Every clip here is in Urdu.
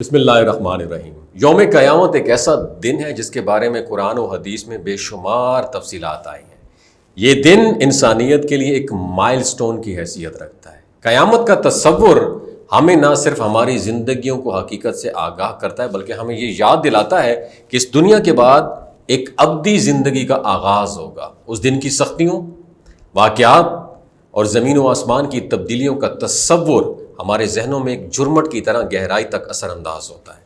بسم اللہ الرحمن الرحیم۔ یوم قیامت ایک ایسا دن ہے جس کے بارے میں قرآن و حدیث میں بے شمار تفصیلات آئی ہیں۔ یہ دن انسانیت کے لیے ایک مائل سٹون کی حیثیت رکھتا ہے۔ قیامت کا تصور ہمیں نہ صرف ہماری زندگیوں کو حقیقت سے آگاہ کرتا ہے بلکہ ہمیں یہ یاد دلاتا ہے کہ اس دنیا کے بعد ایک ابدی زندگی کا آغاز ہوگا۔ اس دن کی سختیوں، واقعات اور زمین و آسمان کی تبدیلیوں کا تصور ہمارے ذہنوں میں ایک جھرمٹ کی طرح گہرائی تک اثر انداز ہوتا ہے۔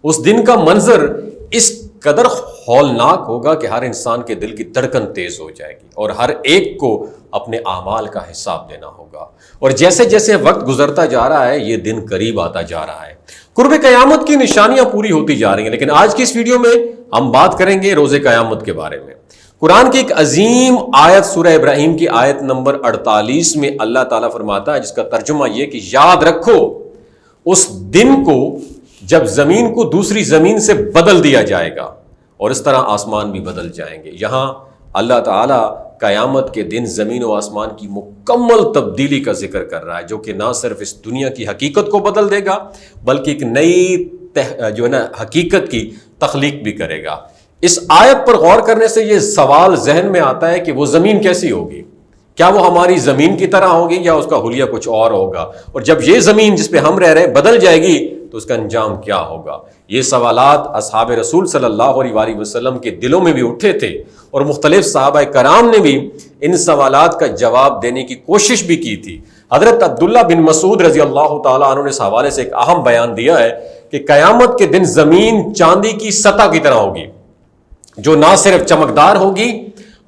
اس دن کا منظر اس قدر ہولناک ہوگا کہ ہر انسان کے دل کی دھڑکن تیز ہو جائے گی اور ہر ایک کو اپنے اعمال کا حساب دینا ہوگا۔ اور جیسے جیسے وقت گزرتا جا رہا ہے یہ دن قریب آتا جا رہا ہے، قرب قیامت کی نشانیاں پوری ہوتی جا رہی ہیں۔ لیکن آج کی اس ویڈیو میں ہم بات کریں گے روز قیامت کے بارے میں۔ قرآن کی ایک عظیم آیت سورہ ابراہیم کی آیت نمبر 48 میں اللہ تعالیٰ فرماتا ہے، جس کا ترجمہ یہ کہ یاد رکھو اس دن کو جب زمین کو دوسری زمین سے بدل دیا جائے گا اور اس طرح آسمان بھی بدل جائیں گے۔ یہاں اللہ تعالیٰ قیامت کے دن زمین و آسمان کی مکمل تبدیلی کا ذکر کر رہا ہے، جو کہ نہ صرف اس دنیا کی حقیقت کو بدل دے گا بلکہ ایک نئی حقیقت کی تخلیق بھی کرے گا۔ اس آیت پر غور کرنے سے یہ سوال ذہن میں آتا ہے کہ وہ زمین کیسی ہوگی؟ کیا وہ ہماری زمین کی طرح ہوگی یا اس کا حلیہ کچھ اور ہوگا؟ اور جب یہ زمین جس پہ ہم رہ رہے ہیں بدل جائے گی تو اس کا انجام کیا ہوگا؟ یہ سوالات اصحاب رسول صلی اللہ علیہ وسلم کے دلوں میں بھی اٹھے تھے اور مختلف صحابہ کرام نے بھی ان سوالات کا جواب دینے کی کوشش بھی کی تھی۔ حضرت عبداللہ بن مسعود رضی اللہ تعالیٰ عنہ نے اس حوالے سے ایک اہم بیان دیا ہے کہ قیامت کے دن زمین چاندی کی سطح کی طرح ہوگی، جو نہ صرف چمکدار ہوگی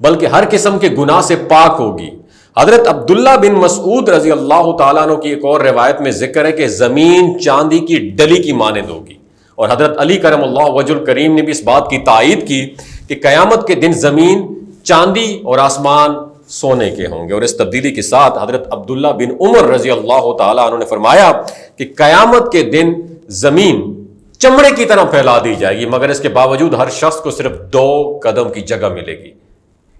بلکہ ہر قسم کے گناہ سے پاک ہوگی۔ حضرت عبداللہ بن مسعود رضی اللہ تعالیٰ عنہ کی ایک اور روایت میں ذکر ہے کہ زمین چاندی کی ڈلی کی مانند ہوگی، اور حضرت علی کرم اللہ وجہ الکریم نے بھی اس بات کی تائید کی کہ قیامت کے دن زمین چاندی اور آسمان سونے کے ہوں گے۔ اور اس تبدیلی کے ساتھ حضرت عبداللہ بن عمر رضی اللہ تعالیٰ عنہ نے فرمایا کہ قیامت کے دن زمین چمڑے کی طرح پھیلا دی جائے گی، مگر اس کے باوجود ہر شخص کو صرف 2 قدم کی جگہ ملے گی۔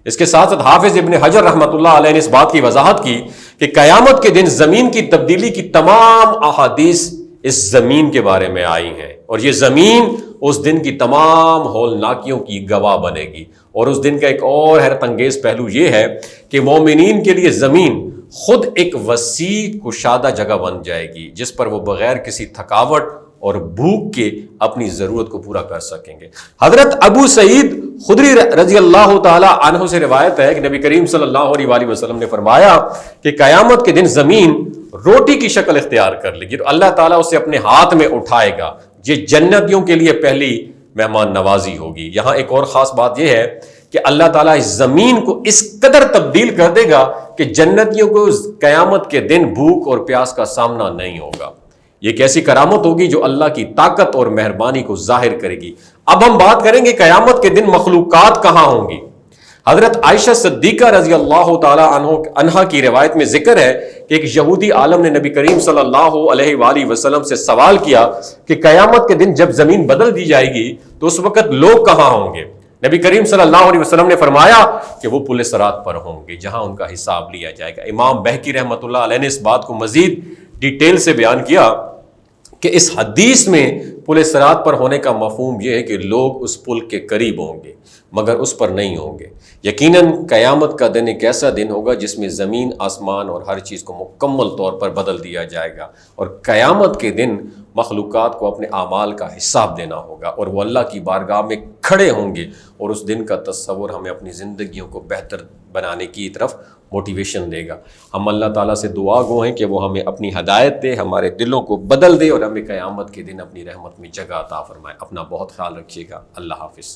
اس کے ساتھ ساتھ حافظ ابن حجر رحمۃ اللہ علیہ نے اس بات کی وضاحت کی کہ قیامت کے دن زمین کی تبدیلی کی تمام احادیث اس زمین کے بارے میں آئی ہیں، اور یہ زمین اس دن کی تمام ہولناکیوں کی گواہ بنے گی۔ اور اس دن کا ایک اور حیرت انگیز پہلو یہ ہے کہ مومنین کے لیے زمین خود ایک وسیع کشادہ جگہ بن جائے گی، جس پر وہ بغیر کسی تھکاوٹ اور بھوک کے اپنی ضرورت کو پورا کر سکیں گے۔ حضرت ابو سعید خدری رضی اللہ تعالی عنہ سے روایت ہے کہ نبی کریم صلی اللہ علیہ وسلم نے فرمایا کہ قیامت کے دن زمین روٹی کی شکل اختیار کر لے گی اور اللہ تعالیٰ اسے اپنے ہاتھ میں اٹھائے گا۔ یہ جنتیوں کے لیے پہلی مہمان نوازی ہوگی۔ یہاں ایک اور خاص بات یہ ہے کہ اللہ تعالیٰ اس زمین کو اس قدر تبدیل کر دے گا کہ جنتیوں کو قیامت کے دن بھوک اور پیاس کا سامنا نہیں ہوگا۔ یہ ایک ایسی کرامت ہوگی جو اللہ کی طاقت اور مہربانی کو ظاہر کرے گی۔ اب ہم بات کریں گے قیامت کے دن مخلوقات کہاں ہوں گی۔ حضرت عائشہ صدیقہ رضی اللہ تعالی عنہا کی روایت میں ذکر ہے کہ ایک یہودی عالم نے نبی کریم صلی اللہ علیہ وآلہ وسلم سے سوال کیا کہ قیامت کے دن جب زمین بدل دی جائے گی تو اس وقت لوگ کہاں ہوں گے؟ نبی کریم صلی اللہ علیہ وسلم نے فرمایا کہ وہ پل صراط پر ہوں گے، جہاں ان کا حساب لیا جائے گا۔ امام بہقی رحمۃ اللہ علیہ نے اس بات کو مزید ڈیٹیل سے بیان کیا کہ اس حدیث میں پل صراط پر ہونے کا مفہوم یہ ہے کہ لوگ اس پل کے قریب ہوں گے مگر اس پر نہیں ہوں گے۔ یقیناً قیامت کا دن ایک ایسا دن ہوگا جس میں زمین، آسمان اور ہر چیز کو مکمل طور پر بدل دیا جائے گا، اور قیامت کے دن مخلوقات کو اپنے اعمال کا حساب دینا ہوگا اور وہ اللہ کی بارگاہ میں کھڑے ہوں گے، اور اس دن کا تصور ہمیں اپنی زندگیوں کو بہتر بنانے کی طرف موٹیویشن دے گا۔ ہم اللہ تعالیٰ سے دعا گو ہیں کہ وہ ہمیں اپنی ہدایت دے، ہمارے دلوں کو بدل دے اور ہمیں قیامت کے دن اپنی رحمت میں جگہ عطا فرمائے۔ اپنا بہت خیال رکھیے گا۔ اللہ حافظ۔